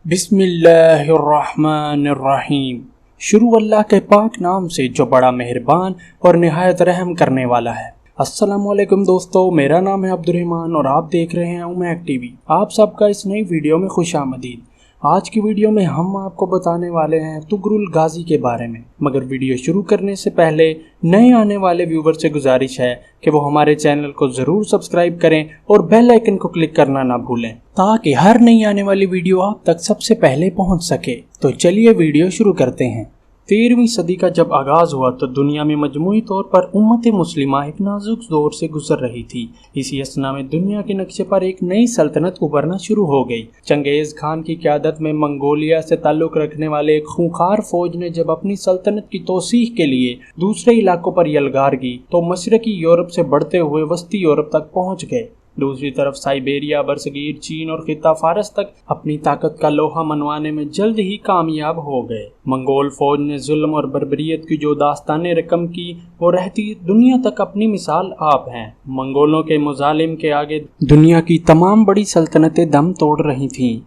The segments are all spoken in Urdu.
بسم اللہ الرحمن الرحیم۔ شروع اللہ کے پاک نام سے جو بڑا مہربان اور نہایت رحم کرنے والا ہے۔ السلام علیکم دوستو، میرا نام ہے عبدالرحمن اور آپ دیکھ رہے ہیں امیک ٹی وی۔ آپ سب کا اس نئی ویڈیو میں خوش آمدید۔ آج کی ویڈیو میں ہم آپ کو بتانے والے ہیں ارطغرل غازی کے بارے میں، مگر ویڈیو شروع کرنے سے پہلے نئے آنے والے ویور سے گزارش ہے کہ وہ ہمارے چینل کو ضرور سبسکرائب کریں اور بیل آئیکن کو کلک کرنا نہ بھولیں تاکہ ہر نئی آنے والی ویڈیو آپ تک سب سے پہلے پہنچ سکے۔ تو چلیے ویڈیو شروع کرتے ہیں۔ 13ویں صدی کا جب آغاز ہوا تو دنیا میں مجموعی طور پر امت مسلمہ ایک نازک دور سے گزر رہی تھی۔ اسی اثنا میں دنیا کے نقشے پر ایک نئی سلطنت ابھرنا شروع ہو گئی۔ چنگیز خان کی قیادت میں منگولیا سے تعلق رکھنے والے ایک خونخوار فوج نے جب اپنی سلطنت کی توسیع کے لیے دوسرے علاقوں پر یلغار کی تو مشرقی یورپ سے بڑھتے ہوئے وسطی یورپ تک پہنچ گئے۔ دوسری طرف سائبیریا، برصغیر چین اور خطہ فارس تک اپنی طاقت کا لوہا منوانے میں جلد ہی کامیاب ہو گئے۔ منگول فوج نے ظلم اور بربریت کی جو داستانیں رقم کی وہ رہتی دنیا تک اپنی مثال آپ ہیں۔ منگولوں کے مظالم کے آگے دنیا کی تمام بڑی سلطنتیں دم توڑ رہی تھیں۔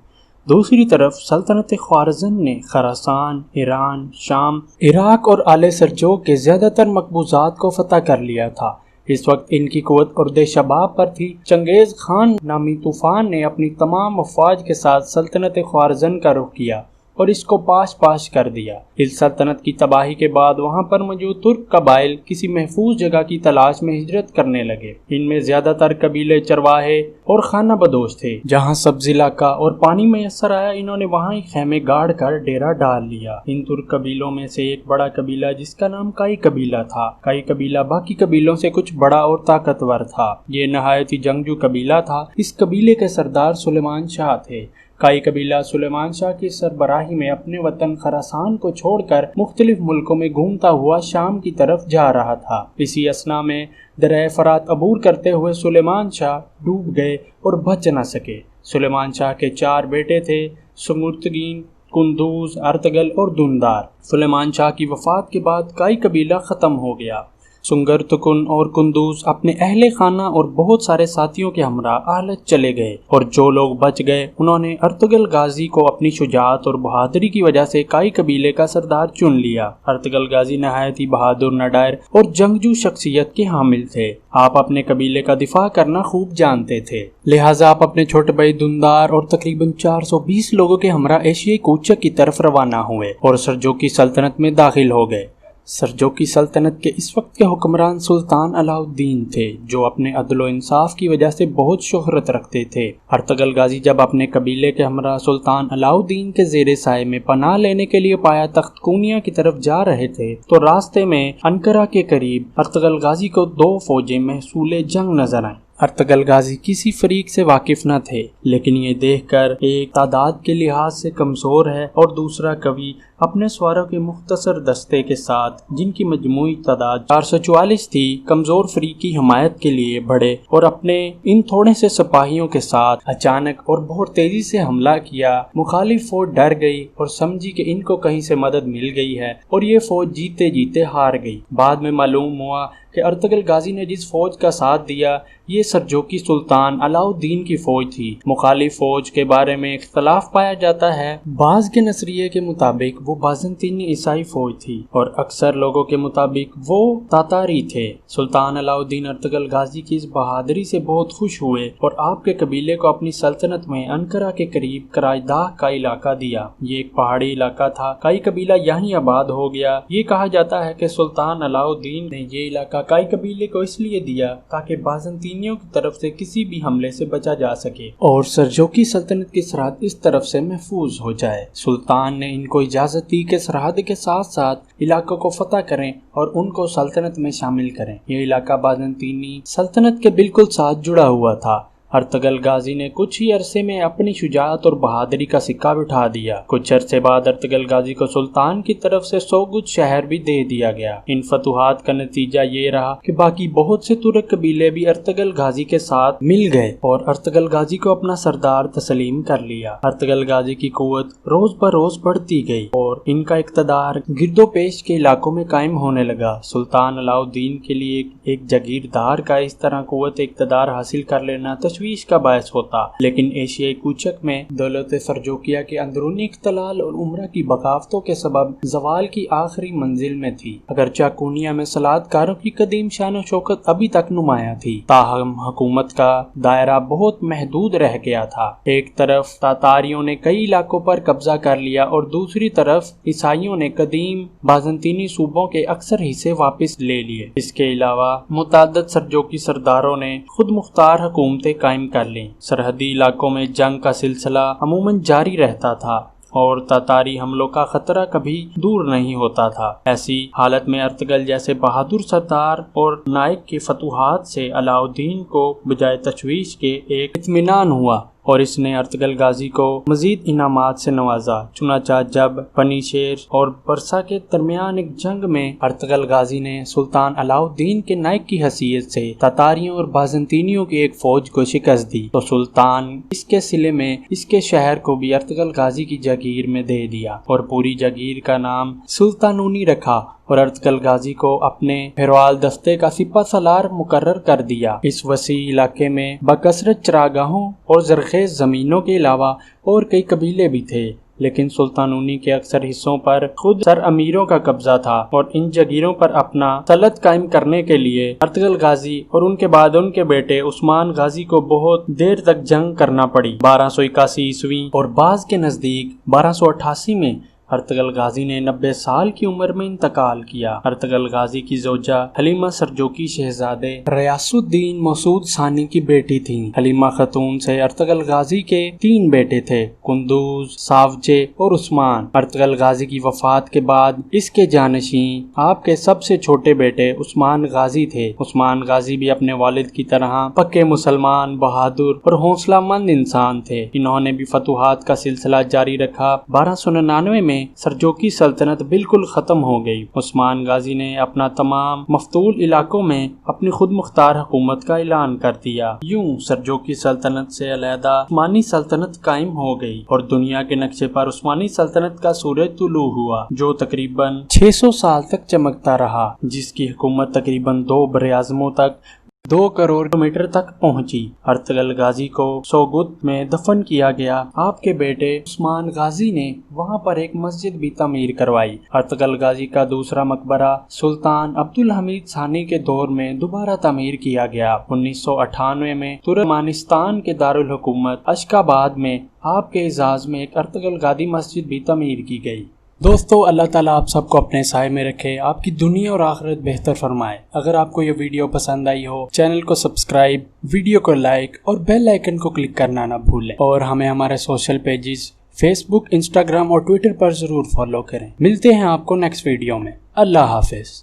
دوسری طرف سلطنت خوارزم نے خراسان، ایران، شام، عراق اور آل سرجوگ کے زیادہ تر مقبوضات کو فتح کر لیا تھا۔ اس وقت ان کی قوت عرض شباب پر تھی۔ چنگیز خان نامی طوفان نے اپنی تمام افواج کے ساتھ سلطنت خوارزم کا رخ کیا اور اس کو پاش کر دیا۔ اس سلطنت کی تباہی کے بعد وہاں پر موجود ترک قبائل کسی محفوظ جگہ کی تلاش میں ہجرت کرنے لگے۔ ان میں زیادہ تر قبیلے چرواہے اور خانہ بدوش تھے۔ جہاں سبز علاقہ اور پانی میسر آیا، انہوں نے وہاں ہی خیمے گاڑ کر ڈیرا ڈال لیا۔ ان ترک قبیلوں میں سے ایک بڑا قبیلہ جس کا نام کائی قبیلہ تھا۔ کائی قبیلہ باقی قبیلوں سے کچھ بڑا اور طاقتور تھا۔ یہ نہایت ہی جنگجو قبیلہ تھا۔ اس قبیلے کے سردار سلیمان شاہ تھے۔ کائی قبیلہ سلیمان شاہ کی سربراہی میں اپنے وطن خراسان کو چھوڑ کر مختلف ملکوں میں گھومتا ہوا شام کی طرف جا رہا تھا۔ اسی اثنا میں دریائے فرات عبور کرتے ہوئے سلیمان شاہ ڈوب گئے اور بچ نہ سکے۔ سلیمان شاہ کے 4 بیٹے تھے، سمرتگین، کندوز، ارتگل اور دندار۔ سلیمان شاہ کی وفات کے بعد کائی قبیلہ ختم ہو گیا۔ سنگرتکن اور کندوز اپنے اہل خانہ اور بہت سارے ساتھیوں کے ہمراہ آلت چلے گئے، اور جو لوگ بچ گئے انہوں نے ارطغرل غازی کو اپنی شجاعت اور بہادری کی وجہ سے کائی قبیلے کا سردار چن لیا۔ ارطغرل غازی نہایت ہی بہادر، نڈر اور جنگجو شخصیت کے حامل تھے۔ آپ اپنے قبیلے کا دفاع کرنا خوب جانتے تھے، لہٰذا آپ اپنے چھوٹے بھائی دندار اور تقریباً 420 لوگوں کے ہمراہ ایشیائی کوچک کی طرف روانہ ہوئے اور سرجوگ کی سلطنت میں داخل ہو گئے۔ سرجوگ کی سلطنت کے اس وقت کے حکمران سلطان علاء الدین تھے، جو اپنے عدل و انصاف کی وجہ سے بہت شہرت رکھتے تھے۔ ارطغرل غازی جب اپنے قبیلے کے ہمراہ سلطان علاء الدین کے زیر سائے میں پناہ لینے کے لیے پایا تخت کونیا کی طرف جا رہے تھے تو راستے میں انقرہ کے قریب ارطغرل غازی کو 2 فوجیں محصول جنگ نظر آئیں۔ ارطغرل غازی کسی فریق سے واقف نہ تھے، لیکن یہ دیکھ کر ایک تعداد کے لحاظ سے کمزور ہے اور دوسرا قوی اپنے سواروں کے مختصر دستے کے ساتھ، جن کی مجموعی تعداد 444 تھی، کمزور فریق کی حمایت کے لیے بڑھے اور اپنے ان تھوڑے سے سپاہیوں کے ساتھ اچانک اور بہت تیزی سے حملہ کیا۔ مخالف فوج ڈر گئی اور سمجھی کہ ان کو کہیں سے مدد مل گئی ہے اور یہ فوج جیتے جیتے ہار گئی۔ بعد میں معلوم ہوا کہ ارطغرل غازی نے جس فوج کا ساتھ دیا یہ سرجوگی سلطان علاء الدین کی فوج تھی۔ مخالف فوج کے بارے میں اختلاف پایا جاتا ہے۔ بعض کے نظریے کے مطابق وہ بازنطینی عیسائی فوج تھی اور اکثر لوگوں کے مطابق وہ تاتاری تھے۔ سلطان علاء الدین ارطغرل غازی کی اس بہادری سے بہت خوش ہوئے اور آپ کے قبیلے کو اپنی سلطنت میں انقرہ کے قریب کراجداہ کا علاقہ دیا۔ یہ ایک پہاڑی علاقہ تھا۔ کائی قبیلہ یہیں آباد ہو گیا۔ یہ کہا جاتا ہے کہ سلطان علاء الدین نے یہ علاقہ کائی قبیلے کو اس لیے دیا تاکہ بازنطینیوں کی طرف سے کسی بھی حملے سے بچا جا سکے اور سرجوگی سلطنت کی سرحد اس طرف سے محفوظ ہو جائے۔ سلطان نے ان کو اجازت دی کہ سرحد کے ساتھ ساتھ علاقوں کو فتح کریں اور ان کو سلطنت میں شامل کریں۔ یہ علاقہ بازنطینی سلطنت کے بالکل ساتھ جڑا ہوا تھا۔ ارطغرل غازی نے کچھ ہی عرصے میں اپنی شجاعت اور بہادری کا سکہ بٹھا دیا۔ کچھ عرصے بعد ارطغرل غازی کو سلطان کی طرف سے 100 گج شہر بھی دے دیا گیا۔ ان فتوحات کا نتیجہ یہ رہا کہ باقی بہت سے ترک قبیلے بھی ارطغرل غازی کے ساتھ مل گئے اور ارطغرل غازی کو اپنا سردار تسلیم کر لیا۔ ارطغرل غازی کی قوت روز بروز بڑھتی گئی اور ان کا اقتدار گرد و پیش کے علاقوں میں قائم ہونے لگا۔ سلطان علاء الدین کے لیے ایک جاگیردار کا اس طرح قوت اقتدار حاصل کر لینا تشویش کا باعث ہوتا، لیکن ایشیائی کوچک میں دولت سلجوقیہ کے اندرونی اختلال اور عمرہ کی بغاوتوں کے سبب زوال کی آخری منزل میں تھی۔ اگرچہ کونیا میں سلاد کاروں کی قدیم شان و شوکت ابھی تک نمایاں تھی، تاہم حکومت کا دائرہ بہت محدود رہ گیا تھا۔ ایک طرف تاتاریوں نے کئی علاقوں پر قبضہ کر لیا اور دوسری طرف عیسائیوں نے قدیم بازنطینی صوبوں کے اکثر حصے واپس لے لیے۔ اس کے علاوہ متعدد سلجوقی سرداروں نے خود مختار حکومتیں قائم کر لیں۔ سرحدی علاقوں میں جنگ کا سلسلہ عموماً جاری رہتا تھا اور تاتاری حملوں کا خطرہ کبھی دور نہیں ہوتا تھا۔ ایسی حالت میں ارتگرل جیسے بہادر سردار اور نائک کی فتوحات سے علاء الدین کو بجائے تشویش کے ایک اطمینان ہوا اور اس نے ارتگرل غازی کو مزید انعامات سے نوازا۔ چنانچہ جب پنیشیر اور برسا کے درمیان ایک جنگ میں ارتگرل غازی نے سلطان علاء الدین کے نائک کی حیثیت سے تاتاریوں اور بازنطینیوں کی ایک فوج کو شکست دی تو سلطان اس کے صلے میں اس کے شہر کو بھی ارتگرل غازی کی جاگیر میں دے دیا اور پوری جاگیر کا نام سلطانونی رکھا اور ارتگرل غازی کو اپنے بھیروال دستے کا سپہ سالار مقرر کر دیا۔ اس وسیع علاقے میں بکثرت چراگاہوں اور زرخیز زمینوں کے علاوہ اور کئی قبیلے بھی تھے، لیکن سلطانونی کے اکثر حصوں پر خود سر امیروں کا قبضہ تھا اور ان جاگیروں پر اپنا سلطنت قائم کرنے کے لیے ارتگرل غازی اور ان کے بعد ان کے بیٹے عثمان غازی کو بہت دیر تک جنگ کرنا پڑی۔ 1281 عیسوی اور بعض کے نزدیک 1288 میں ارتگرل غازی نے 90 سال کی عمر میں انتقال کیا۔ ارتگرل غازی کی زوجہ حلیمہ سلجوقی شہزادے ریاض الدین مسعود ثانی کی بیٹی تھیں۔ حلیمہ خاتون سے ارتگرل غازی کے 3 بیٹے تھے، قندوز، ساوجے اور عثمان۔ ارتگرل غازی کی وفات کے بعد اس کے جانشین آپ کے سب سے چھوٹے بیٹے عثمان غازی تھے۔ عثمان غازی بھی اپنے والد کی طرح پکے مسلمان، بہادر اور حوصلہ مند انسان تھے۔ انہوں نے بھی فتوحات کا سلسلہ جاری رکھا۔ 1299 میں سلجوقی سلطنت بالکل ختم ہو گئی۔ عثمان غازی نے اپنا تمام مفتول علاقوں میں اپنی خود مختار حکومت کا اعلان کر دیا۔ یوں سلجوقی سلطنت سے علیحدہ عثمانی سلطنت قائم ہو گئی اور دنیا کے نقشے پر عثمانی سلطنت کا سورج طلوع ہوا، جو تقریباً 600 سال تک چمکتا رہا، جس کی حکومت تقریباً 2 براعظموں تک 2 کروڑ کلومیٹر تک پہنچی۔ ارتگرل غازی کو سوگت میں دفن کیا گیا۔ آپ کے بیٹے عثمان غازی نے وہاں پر ایک مسجد بھی تعمیر کروائی۔ ارتگرل غازی کا دوسرا مقبرہ سلطان عبدالحمید ثانی کے دور میں دوبارہ تعمیر کیا گیا۔ 1998 میں ترکمانستان کے دارالحکومت اشکاباد میں آپ کے اعزاز میں ایک ارتگرل غازی مسجد بھی تعمیر کی گئی۔ دوستو، اللہ تعالیٰ آپ سب کو اپنے سائے میں رکھے، آپ کی دنیا اور آخرت بہتر فرمائے۔ اگر آپ کو یہ ویڈیو پسند آئی ہو، چینل کو سبسکرائب، ویڈیو کو لائک اور بیل آئیکن کو کلک کرنا نہ بھولیں، اور ہمیں ہمارے سوشل پیجز فیس بک، انسٹاگرام اور ٹویٹر پر ضرور فالو کریں۔ ملتے ہیں آپ کو نیکسٹ ویڈیو میں۔ اللہ حافظ۔